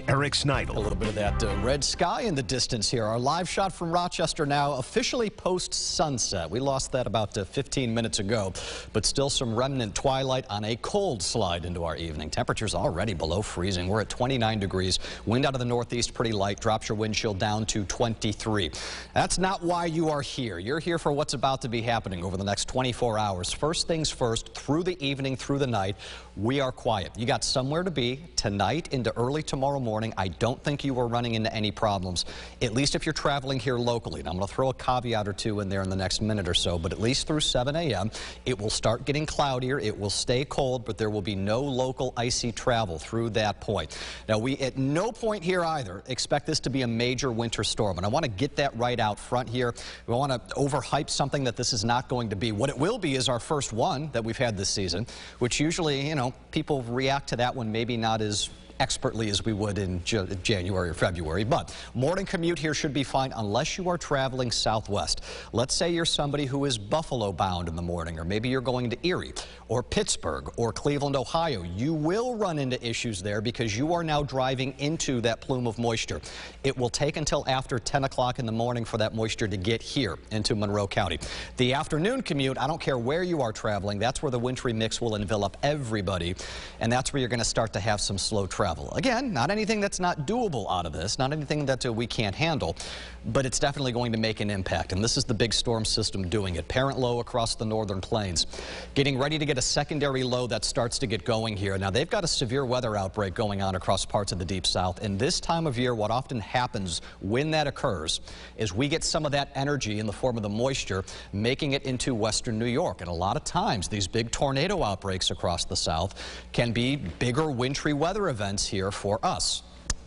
Eric Sneidel. A little bit of that red sky in the distance here. Our live shot from Rochester now officially post-sunset. We lost that about 15 minutes ago, but still some remnant twilight on a cold slide into our evening. Temperatures already below freezing. We're at 29 degrees. Wind out of the northeast pretty light. Drops your wind chill down to 23. That's not why you are here. You're here for what's about to be happening over the next 24 hours. First things first, through the evening, through the night, we are quiet. You got somewhere to be tonight into early tomorrow morning. I don't think you are running into any problems, at least if you're traveling here locally. And I'm going to throw a caveat or two in there in the next minute or so, but at least through 7 a.m. it will start getting cloudier. It will stay cold, but there will be no local icy travel through that point. Now, we at no point here either expect this to be a major winter storm, and I want to get that right out front here. We want to overhype something that this is not going to be. What it will be is our first one that we've had this season, which usually, you know, people react to that one maybe not as expertly as we would in January or February, but morning commute here should be fine unless you are traveling southwest. Let's say you're somebody who is Buffalo bound in the morning, or maybe you're going to Erie or Pittsburgh or Cleveland, Ohio. You will run into issues there because you are now driving into that plume of moisture. It will take until after 10 o'clock in the morning for that moisture to get here into Monroe County. The afternoon commute, I don't care where you are traveling, that's where the wintry mix will envelop everybody, and that's where you're going to start to have some slow travel. Again, not anything that's not doable out of this, not anything that we can't handle, but it's definitely going to make an impact, and this is the big storm system doing it. Parent low across the northern plains, getting ready to get a secondary low that starts to get going here. Now, they've got a severe weather outbreak going on across parts of the deep south, and this time of year, what often happens when that occurs is we get some of that energy in the form of the moisture making it into western New York, and a lot of times these big tornado outbreaks across the south can be bigger wintry weather events here for us.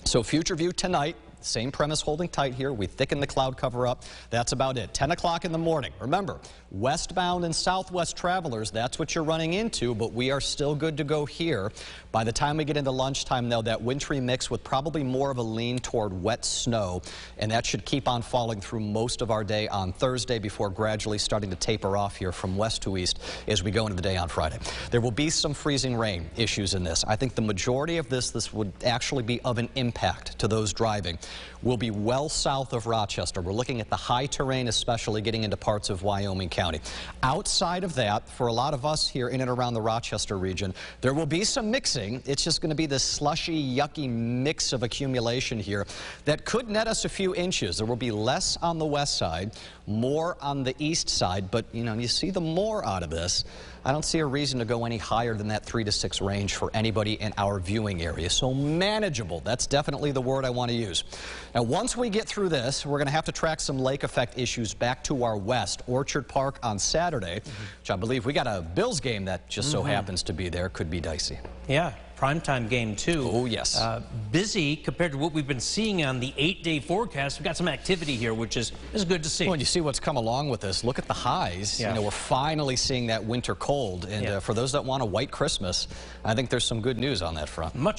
So future view tonight, same premise holding tight here. We thicken the cloud cover up. That's about it. 10 o'clock in the morning. Remember, westbound and southwest travelers, that's what you're running into, but we are still good to go here. By the time we get into lunchtime, though, that wintry mix with probably more of a lean toward wet snow, and that should keep on falling through most of our day on Thursday before gradually starting to taper off here from west to east as we go into the day on Friday. There will be some freezing rain issues in this. I think the majority of this would actually be of an impact to those driving. Will be well south of Rochester. We're looking at the high terrain, especially getting into parts of Wyoming County. Outside of that, for a lot of us here in and around the Rochester region, there will be some mixing. It's just going to be this slushy, yucky mix of accumulation here that could net us a few inches. There will be less on the west side, more on the east side, but you know, you see the more out of this. I don't see a reason to go any higher than that 3 to 6 range for anybody in our viewing area. So manageable, that's definitely the word I want to use. Now, once we get through this, we're going to have to track some lake effect issues back to our west. Orchard Park on Saturday, which I believe we got a Bills game that just so happens to be there. Could be dicey. Yeah. Primetime game, too. Oh, yes. Busy compared to what we've been seeing on the 8-day forecast. We've got some activity here, which is good to see. Well, you see what's come along with this. Look at the highs. Yeah. You know, we're finally seeing that winter cold. And for those that want a white Christmas, I think there's some good news on that front. Much